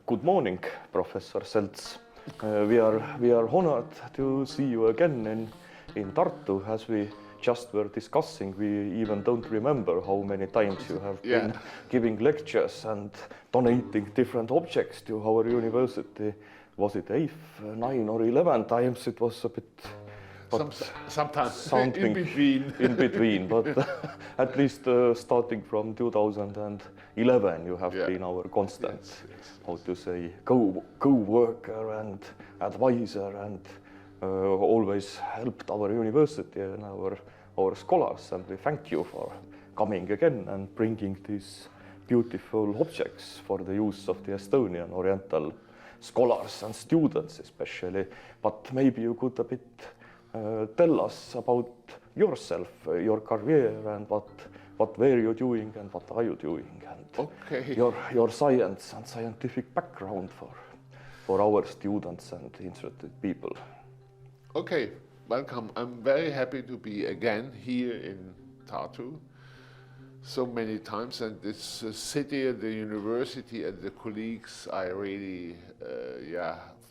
Good morning, Professor Selz. We are honored to see you again in Tartu. As we just were discussing, we even don't remember how many times you have been giving lectures and donating different objects to our university. Was it 8, 9 or 11 times? It was a bit... Sometimes something in between, but at least starting from 2011 you have been our constant, how to say, co-worker and advisor, and always helped our university and our scholars, and we thank you for coming again and bringing these beautiful objects for the use of the Estonian Oriental scholars and students especially. But maybe you could a bit tell us about yourself, your career, and what were you doing and what are you doing, and your science and scientific background for our students and interested people. Okay, welcome. I'm very happy to be again here in Tartu so many times, and this city and the university and the colleagues I really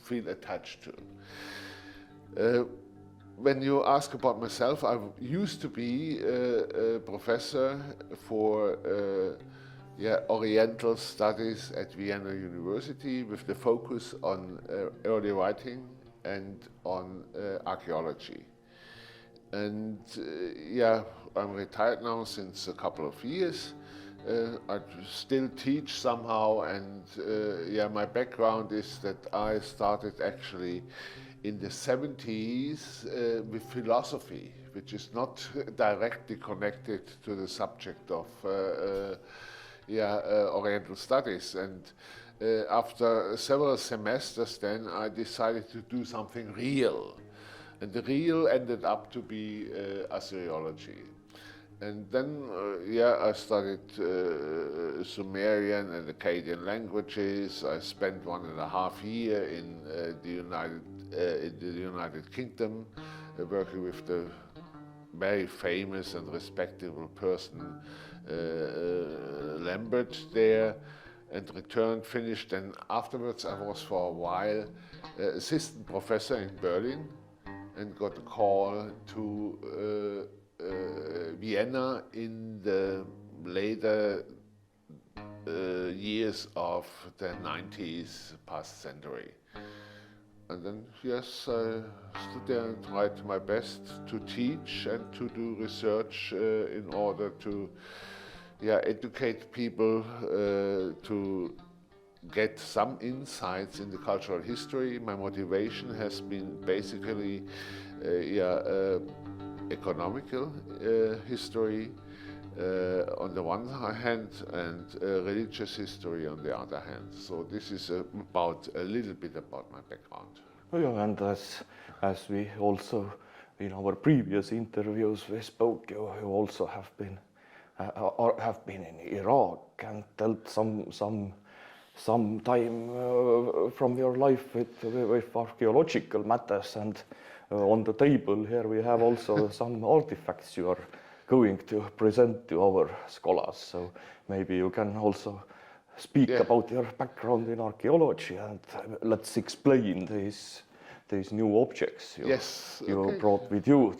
feel attached to. When you ask about myself, I used to be a professor for Oriental Studies at Vienna University with the focus on early writing and on archaeology. And I'm retired now since a couple of years. I still teach somehow, and my background is that I started actually in the 70s with philosophy, which is not directly connected to the subject of Oriental Studies. And after several semesters then I decided to do something real. And the real ended up to be Assyriology. And then, I studied Sumerian and Akkadian languages. I spent 1.5 years in the United Kingdom, working with the very famous and respectable person Lambert there, and returned, finished, and afterwards I was for a while assistant professor in Berlin, and got a call to Vienna in the later years of the 90s past century. And then, I stood there and tried my best to teach and to do research in order to educate people to get some insights in the cultural history. My motivation has been basically economical history on the one hand, and religious history on the other hand. So this is about a little bit about my background. Yeah, and as we also in our previous interviews we spoke, you also have been in Iraq and dealt some time from your life with archaeological matters, and on the table here we have also some artifacts you are going to present to our scholars. So maybe you can also speak about your background in archaeology, and let's explain these new objects you brought with you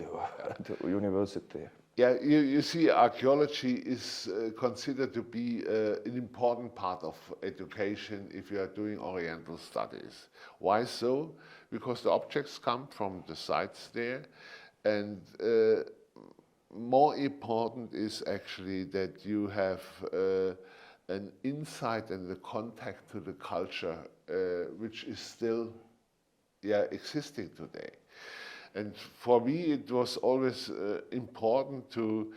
to university. Yeah, you see, archaeology is considered to be an important part of education if you are doing Oriental studies. Why so? Because the objects come from the sites there, and more important is actually that you have an insight and the contact to the culture, which is still existing today. And for me, it was always important to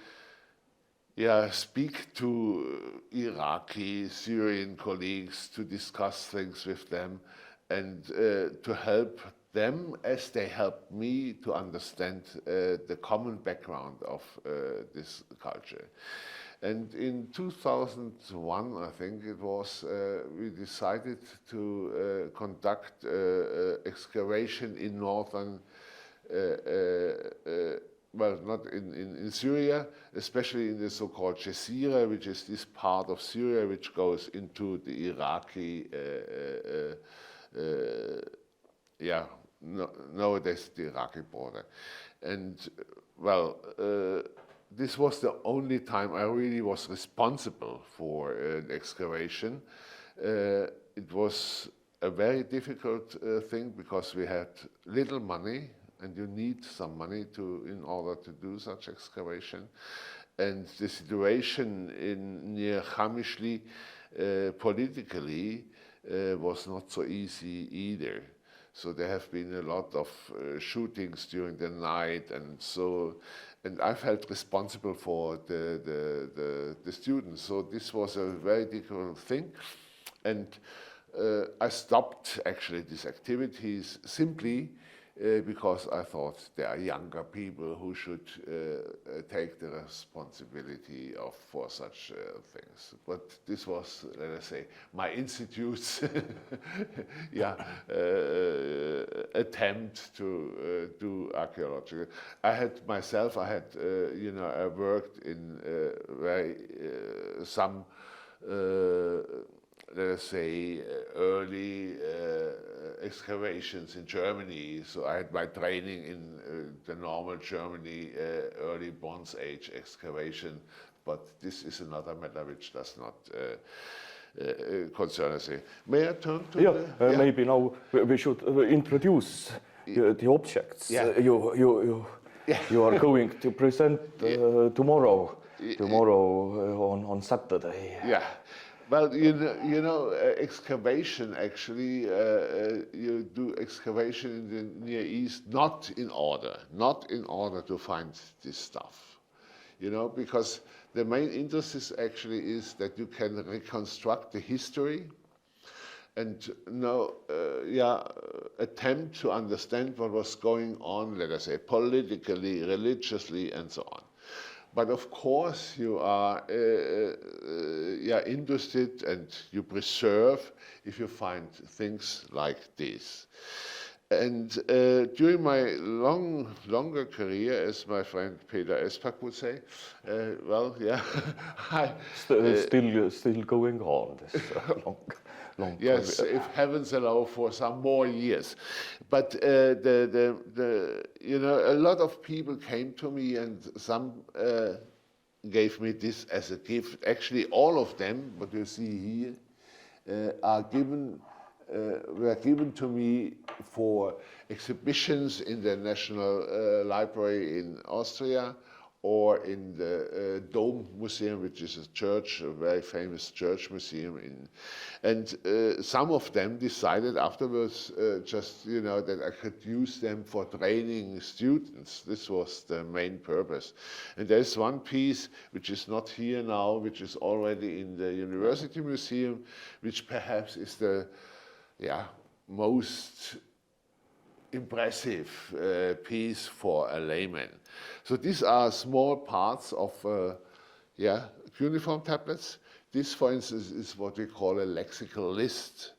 speak to Iraqi, Syrian colleagues, to discuss things with them, and to help them as they helped me to understand the common background of this culture. And in 2001, I think it was, we decided to conduct excavation in northern well, not in Syria, especially in the so-called Jazeera, which is this part of Syria which goes into the Iraqi, nowadays the Iraqi border. And well, this was the only time I really was responsible for an excavation. It was a very difficult thing because we had little money, and you need some money in order to do such excavation. And the situation near Khamishli politically was not so easy either. So there have been a lot of shootings during the night, and I felt responsible for the students. So this was a very difficult thing, and I stopped actually these activities simply because I thought there are younger people who should take the responsibility for such things. But this was, let us say, my institute's attempt to do archaeology. I worked in some let us say, early excavations in Germany. So I had my training in the normal Germany early Bronze Age excavation, but this is another matter which does not concern us here. May I turn to maybe now we should introduce the objects you are going to present tomorrow on Saturday. Yeah. Well, you know, excavation actually, you do excavation in the Near East not in order to find this stuff, you know, because the main interest is that you can reconstruct the history and attempt to understand what was going on, let us say, politically, religiously, and so on. But of course, you are interested and you preserve if you find things like this. And during my longer career, as my friend Peter Espak would say, still going on this long yes, career. if heavens allow for some more years. But a lot of people came to me, and some gave me this as a gift. Actually, all of them, what you see here, were given to me for exhibitions in the National Library in Austria, or in the Dome Museum, which is a very famous church museum. And some of them decided afterwards that I could use them for training students. This was the main purpose. And there's one piece which is not here now, which is already in the University Museum, which perhaps is the most impressive piece for a layman. So these are small parts of cuneiform tablets. This, for instance, is what we call a lexical list,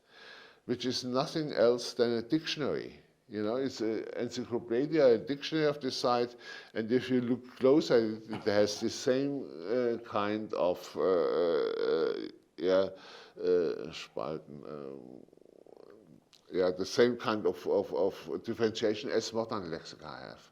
which is nothing else than a dictionary. You know, it's an encyclopedia, a dictionary of this site, and if you look closer, it has the same kind of the same kind of differentiation as modern lexica have.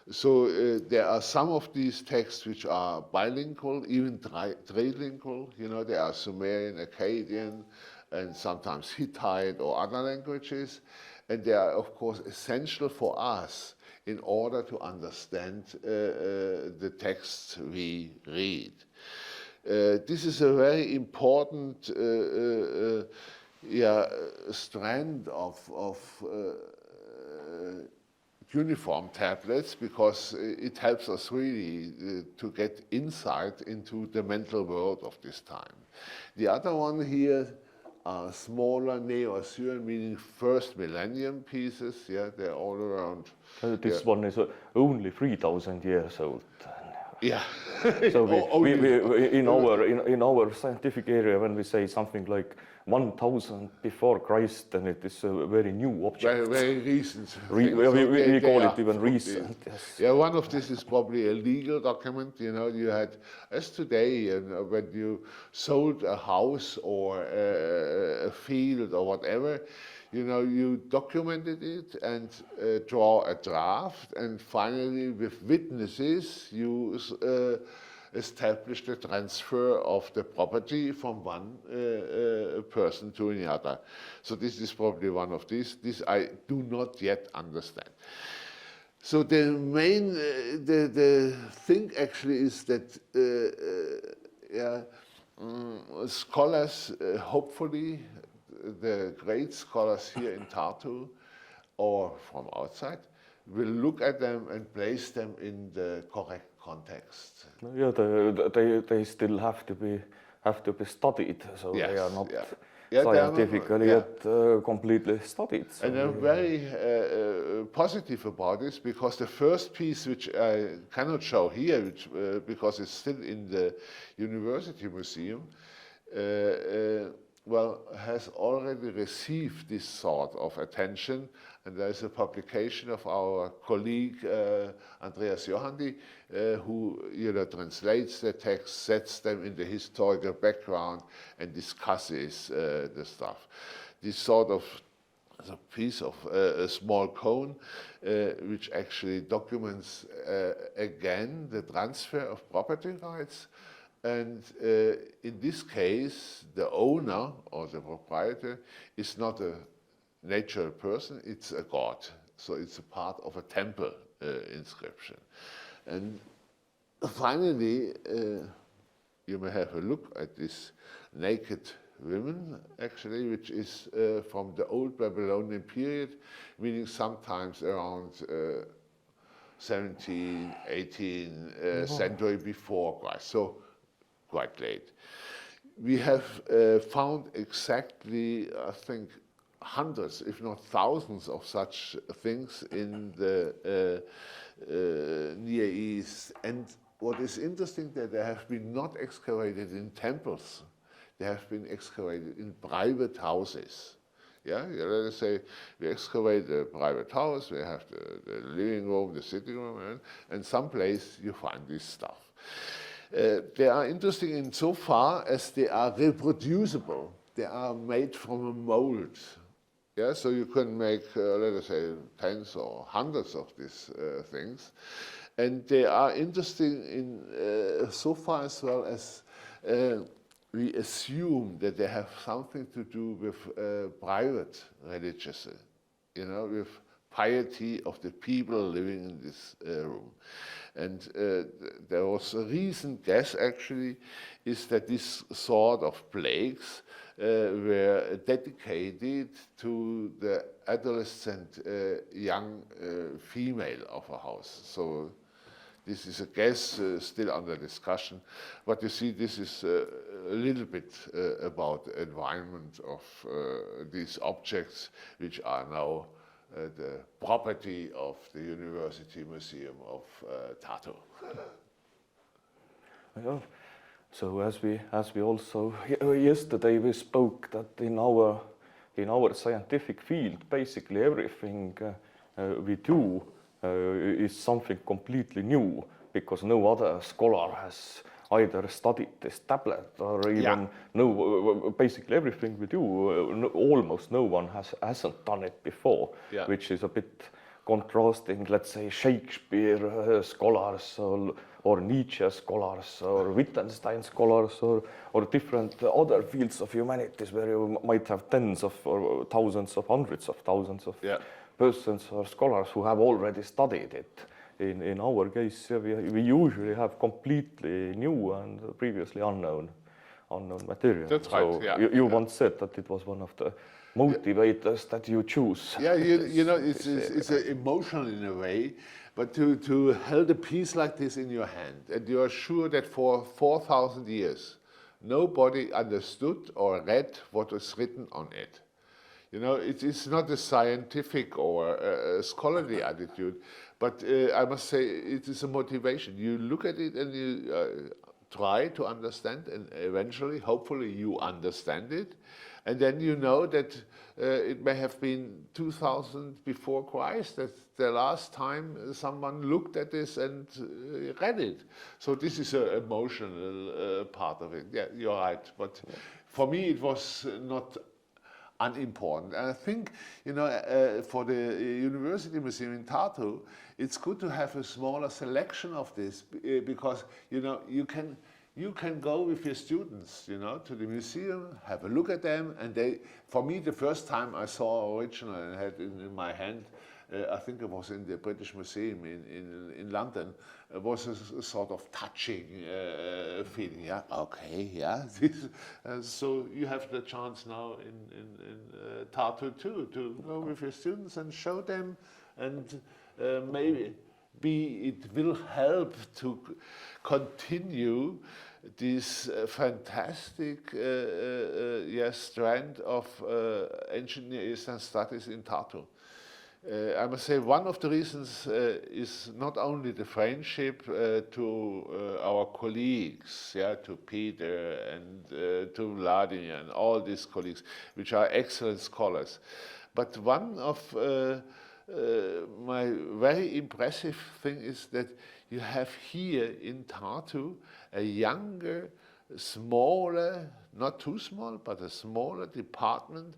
So there are some of these texts which are bilingual, even trilingual. You know, there are Sumerian, Akkadian, and sometimes Hittite or other languages. And they are, of course, essential for us in order to understand the texts we read. This is a very important strand of cuneiform tablets, because it helps us really to get insight into the mental world of this time. The other one here are smaller Neo-Assyrian, meaning first millennium pieces. Yeah, they're all around. This one is only 3,000 years old. Yeah. So Only- in our scientific area, when we say something like 1000 before Christ, then it is a very new object. Very, very recent. We They call are it even from recent. this. Yes. Yeah, one of this is probably a legal document. You know, you had, as today, when you sold a house or a field or whatever, you know, you documented it and draw a draft, and finally, with witnesses, you establish the transfer of the property from one person to another. So this is probably one of these. This I do not yet understand. So the main, the thing actually is that scholars, hopefully, the great scholars here in Tartu or from outside, will look at them and place them in the correct context. Yeah, they still have to be studied, so Yes, they are not yeah. Yeah, they are not- scientifically yeah. yet completely studied. So And I'm very positive about this, because the first piece, which I cannot show here, which, because it's still in the University Museum, well, has already received this sort of attention, and there is a publication of our colleague Andreas Johandi, who translates the text, sets them in the historical background, and discusses the stuff. This sort of a piece of a small cone, which actually documents again the transfer of property rights. And in this case, the owner or the proprietor is not a natural person, it's a god. So it's a part of a temple inscription. And finally, you may have a look at this naked women, actually, which is from the old Babylonian period, meaning sometimes around 17th, 18th century before Christ. So quite late. We have found exactly, I think, hundreds, if not thousands, of such things in the Near East. And what is interesting, that they have been not excavated in temples. They have been excavated in private houses. Yeah, let us say we excavate a private house, we have the living room, the sitting room, and someplace you find this stuff. They are interesting in so far as they are reproducible. They are made from a mold. Yeah, so you can make, let us say, tens or hundreds of these things. And they are interesting in so far as well as we assume that they have something to do with private religious, with piety of the people living in this room. And there was a recent guess, actually, is that this sort of plagues were dedicated to the adolescent young female of a house. So this is a guess, still under discussion. But you see, this is a little bit about the environment of these objects, which are now the property of the University Museum of Tartu. Yeah. So as we also yesterday we spoke that in our scientific field, basically everything we do is something completely new, because no other scholar has either studied this tablet or even basically everything we do, almost no one hasn't done it before, which is a bit contrasting, let's say, Shakespeare scholars or Nietzsche scholars or Wittgenstein scholars or different other fields of humanities where you might have tens of or thousands of hundreds of thousands of persons or scholars who have already studied it. In our case, we usually have completely new and previously unknown material. That's right. Yeah. You once said that it was one of the motivators that you choose. Yeah, it's emotional in a way, but to hold a piece like this in your hand, and you are sure that for 4,000 years, nobody understood or read what was written on it. You know, it's not a scientific or a scholarly attitude, but I must say it is a motivation. You look at it and you try to understand, and eventually, hopefully, you understand it. And then you know that it may have been 2000 before Christ, that's the last time someone looked at this and read it. So this is an emotional part of it. Yeah, you're right. But for me, it was not unimportant. And I think, you know, for the University Museum in Tartu, it's good to have a smaller selection of this because, you know, you can go with your students, you know, to the museum, have a look at them, and they, for me, the first time I saw original and had it in my hand, I think it was in the British Museum in London, it was a sort of touching feeling. Yeah, okay, yeah. So you have the chance now in Tartu too, to go with your students and show them, and maybe it will help to continue this fantastic strand of ancient Near Eastern studies in Tartu. I must say one of the reasons is not only the friendship to our colleagues, yeah, to Peter and to Vladimir and all these colleagues, which are excellent scholars, but one of my very impressive thing is that you have here in Tartu a younger, smaller, not too small, but a smaller department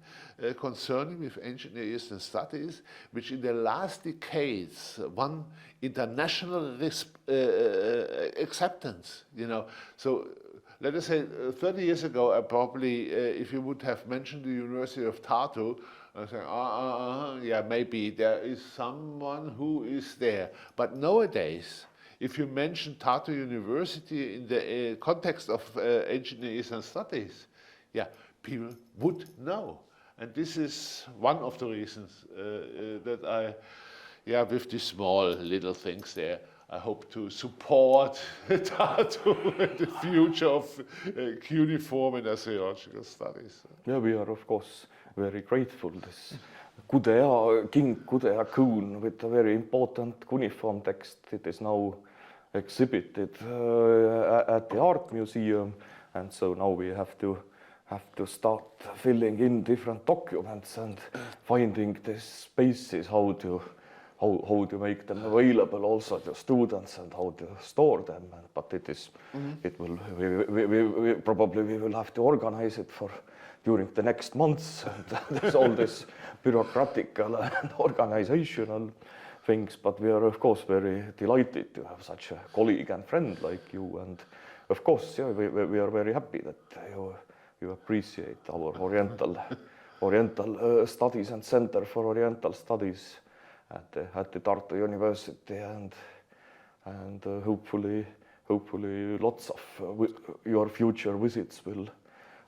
concerning with ancient Near Eastern studies, which in the last decades won international acceptance. You know, so let us say 30 years ago, I probably, if you would have mentioned the University of Tartu, I say, yeah, maybe there is someone who is there. But nowadays, if you mention Tartu University in the context of ancient Near Eastern studies, yeah, people would know. And this is one of the reasons that I, yeah, with these small little things there, I hope to support Tartu in the future of cuneiform and archaeological studies. Yeah, we are of course very grateful. This Kudea, King Kudea Kun with a very important cuneiform text. It is now exhibited at the art museum, and so now we have to start filling in different documents and finding the spaces how to make them available also to students and how to store them. But it is it will we probably will have to organize it for during the next months. And there's all this bureaucratical and organizational things, but we are of course very delighted to have such a colleague and friend like you, and of course, yeah, we are very happy that you appreciate our Oriental Studies and Center for Oriental Studies at the Tartu University, and hopefully lots of your future visits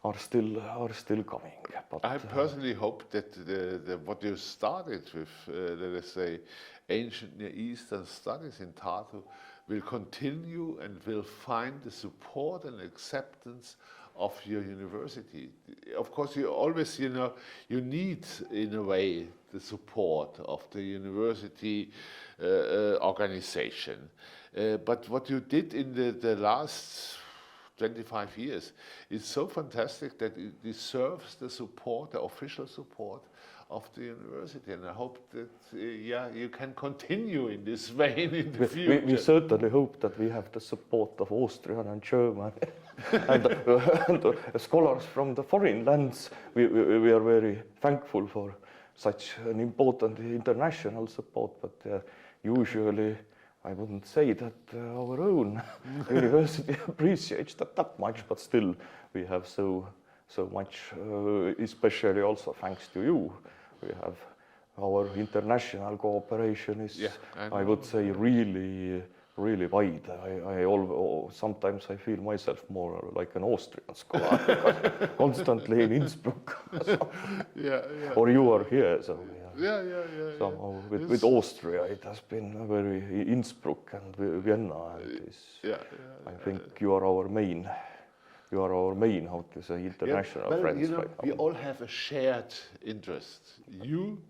are still coming. But I personally hope that what you started with, let us say, ancient Near Eastern studies in Tartu will continue and will find the support and acceptance of your university. Of course, you always, you know, you need in a way the support of the university organization. But what you did in the last 25 years is so fantastic that it deserves the support, the official support of the university, and I hope that you can continue in this vein in the future. We certainly hope that we have the support of Austrian and German and scholars from the foreign lands. We are very thankful for such an important international support, but usually I wouldn't say that our own university appreciates that much, but still we have so much, especially also thanks to you. We have our international cooperation is, I would say, really wide. Sometimes I feel myself more like an Austrian scholar, constantly in Innsbruck. Or you are here, so somehow with Austria it has been very Innsbruck and Vienna, and I think you are our main you are our main, how to say, international friends right now. We all have a shared interest. You,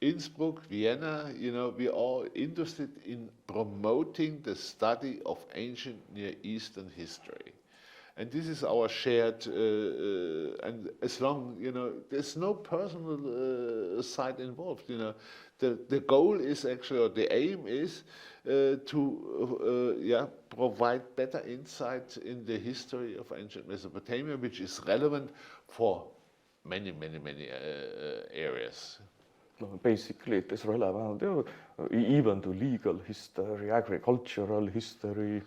Innsbruck, Vienna, we are all interested in promoting the study of ancient Near Eastern history. And this is our shared, and as long, there's no personal side involved, The goal is actually, or the aim is to provide better insight in the history of ancient Mesopotamia, which is relevant for many areas. Basically, it is relevant even to legal history, agricultural history,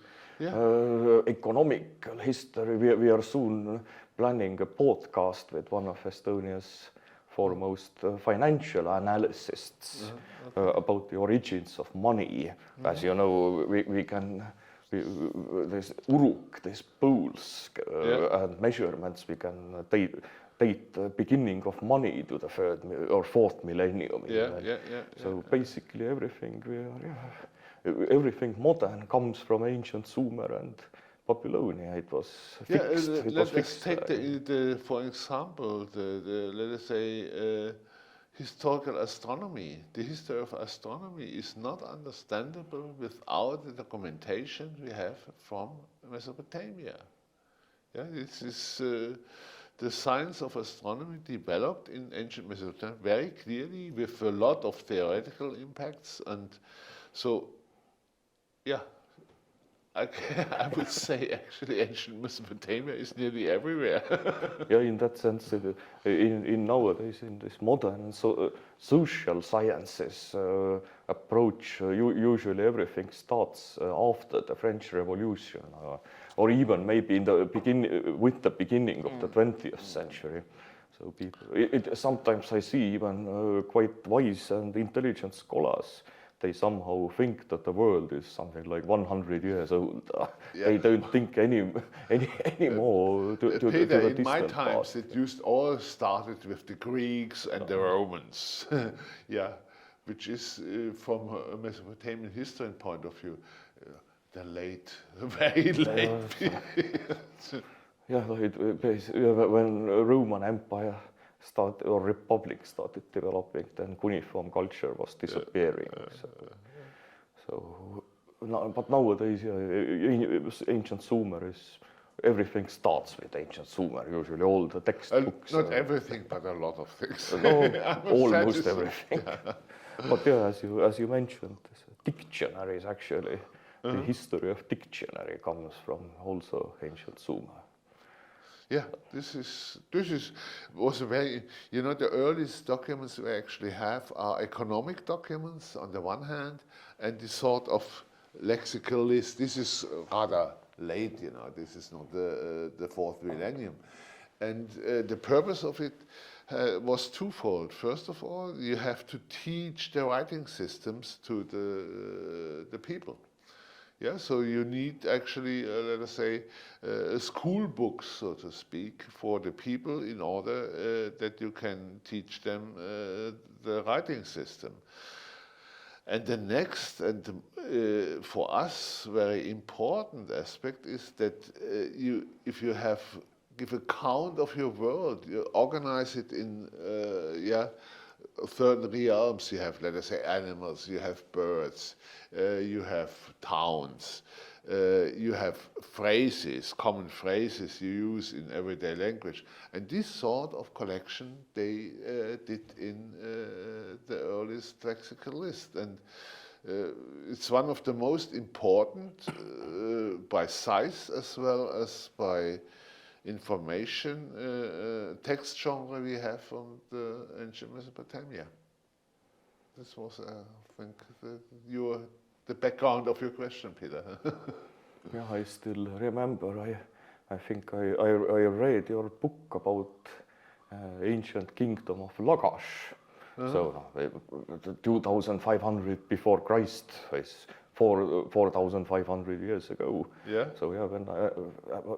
economical history. We are soon planning a podcast with one of Estonia's foremost financial analysts about the origins of money. As you know, we can, this uruk, these pools and measurements, we can date the beginning of money to the third or fourth millennium. So basically everything everything modern comes from ancient Sumer and Babylonia. It was fixed. Let us take for example, let us say historical astronomy. The history of astronomy is not understandable without the documentation we have from Mesopotamia. This is the science of astronomy developed in ancient Mesopotamia very clearly with a lot of theoretical impacts, and so I would say actually ancient Mesopotamia is nearly everywhere. In that sense, in nowadays, in this modern social sciences approach, usually everything starts after the French Revolution, or even maybe in the with the beginning of the 20th century. So people, sometimes I see even quite wise and intelligent scholars. They somehow think that the world is something like 100 years old. They don't think any more to Peter, the in my distant times, past. it all started with the Greeks and the Romans. Which is from a Mesopotamian history point of view, the very late period. When Roman Empire or Republic started developing, then cuneiform culture was disappearing. But nowadays, ancient Sumer is, everything starts with ancient Sumer. Usually, all the textbooks. Not everything, but a lot of things. Almost everything. But as you mentioned, dictionaries actually. The history of dictionary comes from also ancient Sumer. This was a very, the earliest documents we actually have are economic documents on the one hand, and the sort of lexical list. This is rather late, this is not the fourth millennium. And the purpose of it was twofold. First of all, you have to teach the writing systems to the people. So you need actually, let us say, school books, so to speak, for the people in order that you can teach them the writing system. And the next, and for us, very important aspect is that if you give a count of your world, you organize it in, certain realms. You have, let us say, animals, you have birds, you have towns, you have phrases, common phrases you use in everyday language. And this sort of collection they did in the earliest lexical list. And it's one of the most important by size as well as by information text genre we have from the ancient Mesopotamia. This was, I think, the background of your question, Peter. I still remember. I think I read your book about ancient kingdom of Lagash. So 2,500 before Christ is 4,500 years ago. So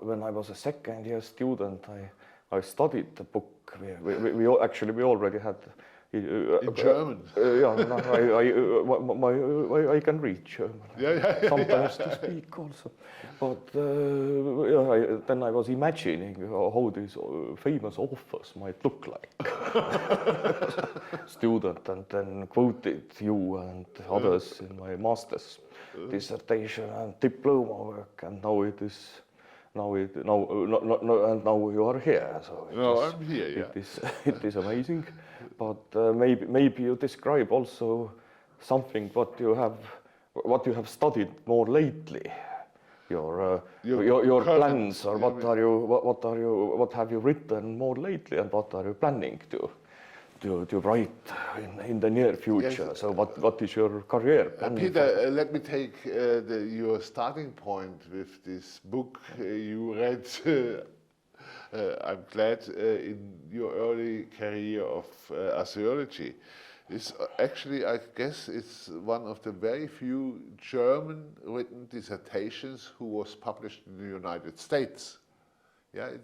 when I was a second-year student, I studied the book. We already had In German? Yeah, no, I can read German. Sometimes to speak also. But yeah, then I was imagining how these famous authors might look like. Student, and then quoted you and others in my master's dissertation and diploma work, and now it is. Now you are here. So I'm here. Yeah. It is amazing, but maybe you describe also something what you have studied more lately. Your plans, or what have you written more lately, and what are you planning to write in the near future? Yes. So what is your career plan? Peter, let me take your starting point with this book you read. I'm glad in your early career of archaeology. It's actually, I guess, it's one of the very few German written dissertations who was published in the United States. Yeah.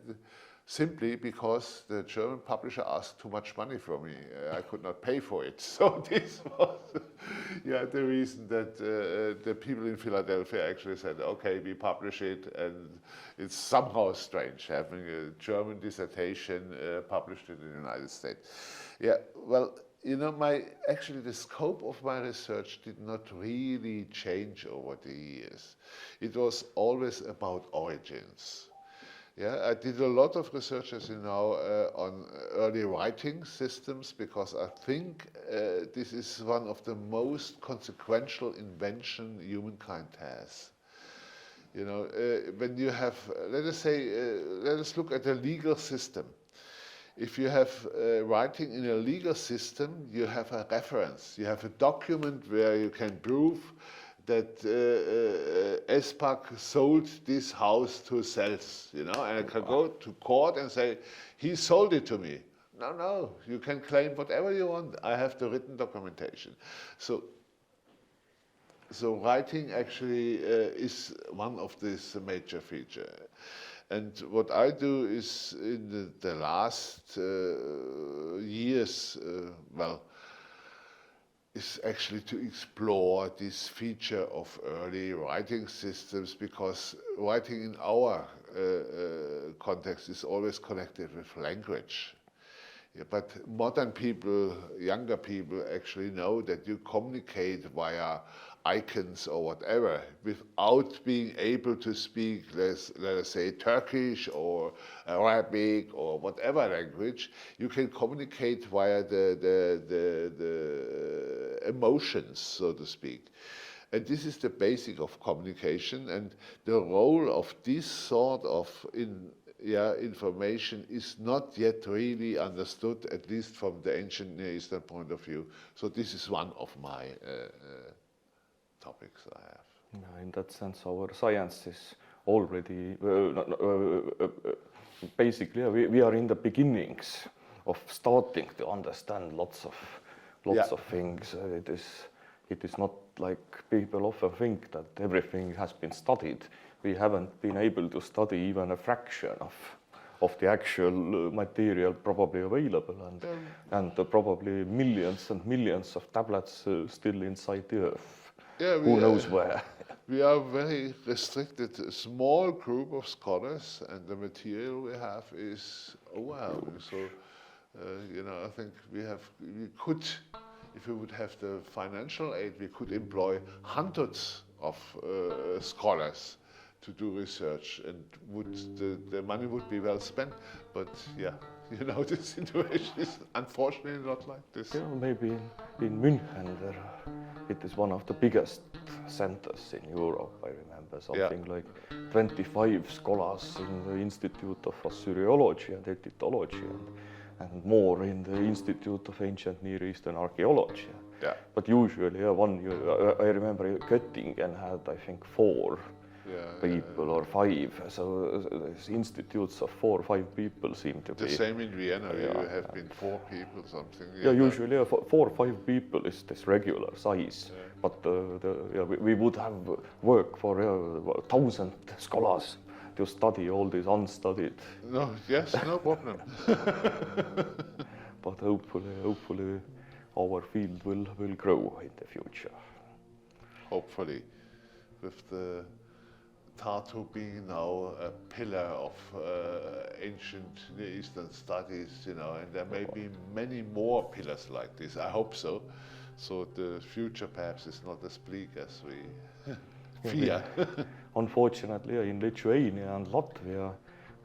Simply because the German publisher asked too much money from me. I could not pay for it. So this was the reason that the people in Philadelphia actually said, okay, we publish it, and it's somehow strange having a German dissertation published in the United States. Yeah, well, you know, actually the scope of my research did not really change over the years. It was always about origins. Yeah, I did a lot of research, as you know, on early writing systems, because I think this is one of the most consequential invention humankind has. You know, when you have, let us look at a legal system. If you have writing in a legal system, you have a reference. You have a document where you can prove that Espak sold this house to Selz, you know, and I can go to court and say, he sold it to me. No, you can claim whatever you want. I have the written documentation. So writing actually is one of these major features. And what I do is in the last years, is actually to explore this feature of early writing systems, because writing in our context is always connected with language. Yeah, but modern people, younger people, actually know that you communicate via icons or whatever without being able to speak, let us say, Turkish or Arabic or whatever language. You can communicate via the emotions, so to speak. And this is the basic of communication, and the role of this sort of information is not yet really understood, at least from the ancient Near Eastern point of view. So this is one of my topics I have. Yeah, in that sense, our science is already basically we are in the beginnings of starting to understand lots of things. It is not like people often think that everything has been studied. We haven't been able to study even a fraction of the actual material probably available, and probably millions and millions of tablets still inside the earth. Yeah, who knows where? We are a very restricted, small group of scholars, and the material we have is overwhelming. So, you know, I think we could, if we would have the financial aid, we could employ hundreds of scholars to do research, and the money would be well spent. But yeah, you know, the situation is unfortunately not like this. Yeah, maybe in München it is one of the biggest centers in Europe. I remember something like 25 scholars in the Institute of Assyriology and Egyptology, and more in the Institute of Ancient Near Eastern Archaeology. Yeah. But usually, I remember Göttingen had, I think, 4 people or 5. So institutes of 4 or 5 people seem to be. The same in Vienna, you have been 4 people, something. Yeah, usually 4 or 5 people is this regular size. Yeah. But we would have work for 1,000 scholars to study all this unstudied. No, yes, no problem. but hopefully our field will grow in the future. Hopefully, with the Tartu being now a pillar of ancient Near Eastern studies, and there may be many more pillars like this. I hope so. So the future perhaps is not as bleak as we fear. Unfortunately, in Lithuania and Latvia,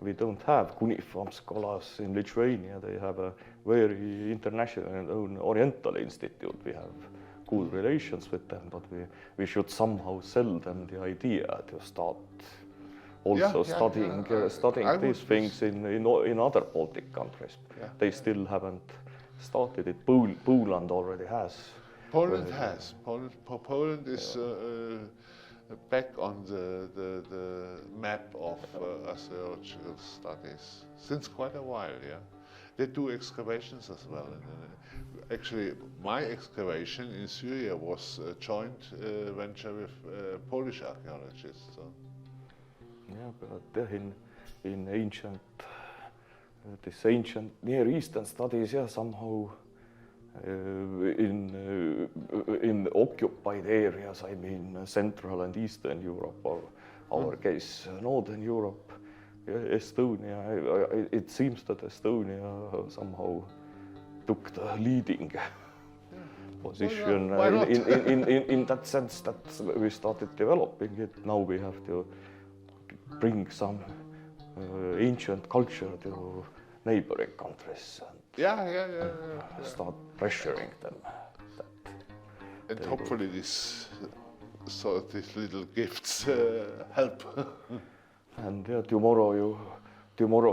we don't have cuneiform scholars in Lithuania. They have a very international and own Oriental institute. We have good relations with them, but we should somehow sell them the idea to start also studying these things in other Baltic countries. Yeah. They still haven't started it. Poland already has. Poland has. Poland is back on the map of archaeological studies since quite a while. Yeah, they do excavations as well. Actually, my excavation in Syria was a joint venture with Polish archaeologists. So. Yeah, but in ancient this ancient Near Eastern studies, somehow in occupied areas, I mean Central and Eastern Europe, or our case Northern Europe, Estonia. It seems that Estonia somehow took the leading position in that sense that we started developing it. Now we have to bring some ancient culture to neighboring countries and start pressuring them. And hopefully these little gifts help. And tomorrow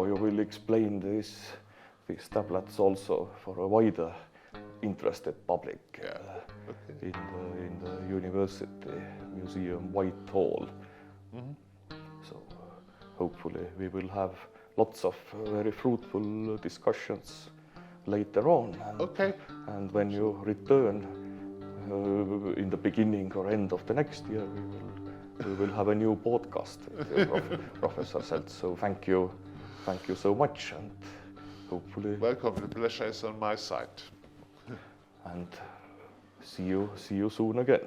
you will explain these tablets also for a wider interested public in the University Museum White Hall. So hopefully we will have lots of very fruitful discussions later on. And when you return in the beginning or end of the next year, we will have a new podcast with Professor Selz. So thank you so much, and hopefully welcome. The pleasure is on my side. And see you soon again.